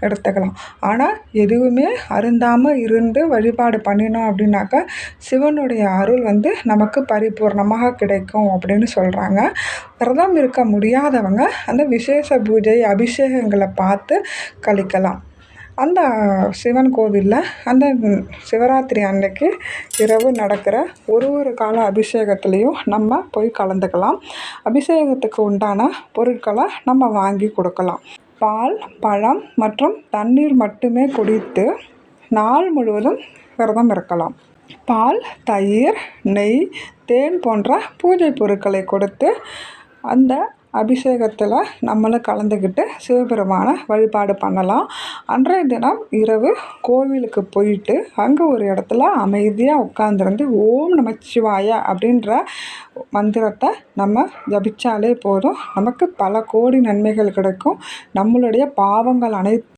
எடுத்துக்கலாம். ஆனால் எதுவுமே அருந்தாமல் இருந்து வழிபாடு பண்ணினோம் அப்படின்னாக்கா சிவனுடைய அருள் நமக்கு பரிபூர்ணமாக கிடைக்கும் அப்படின்னு சொல்கிறாங்க. விரதம் இருக்க முடியாதவங்க அந்த விசேஷ பூஜை அபிஷேகங்களை பார்த்து கழிக்கலாம். அந்த சிவன் கோவிலில் அந்த சிவராத்திரி அன்னைக்கு இரவு நடக்கிற ஒரு கால அபிஷேகத்துலேயும் நம்ம போய் கலந்துக்கலாம். அபிஷேகத்துக்கு உண்டான பொருட்களை நம்ம வாங்கி கொடுக்கலாம். பால், பழம் மற்றும் தண்ணீர் மட்டுமே குடித்து நாள் முழுவதும் விரதம் இருக்கலாம். பால், தயிர், நெய், தேன் போன்ற பூஜை பொருட்களை கொடுத்து அந்த அபிஷேகத்தில் நம்மளும் கலந்துக்கிட்டு சிவபெருமானை வழிபாடு பண்ணலாம். அன்றைய தினம் இரவு கோவிலுக்கு போயிட்டு அங்கே ஒரு இடத்துல அமைதியாக உட்காந்துருந்து ஓம் நமச்சிவாய அப்படின்ற மந்திரத்தை நம்ம ஜபிச்சாலே போதும், நமக்கு பல கோடி நன்மைகள் கிடைக்கும். நம்மளுடைய பாவங்கள்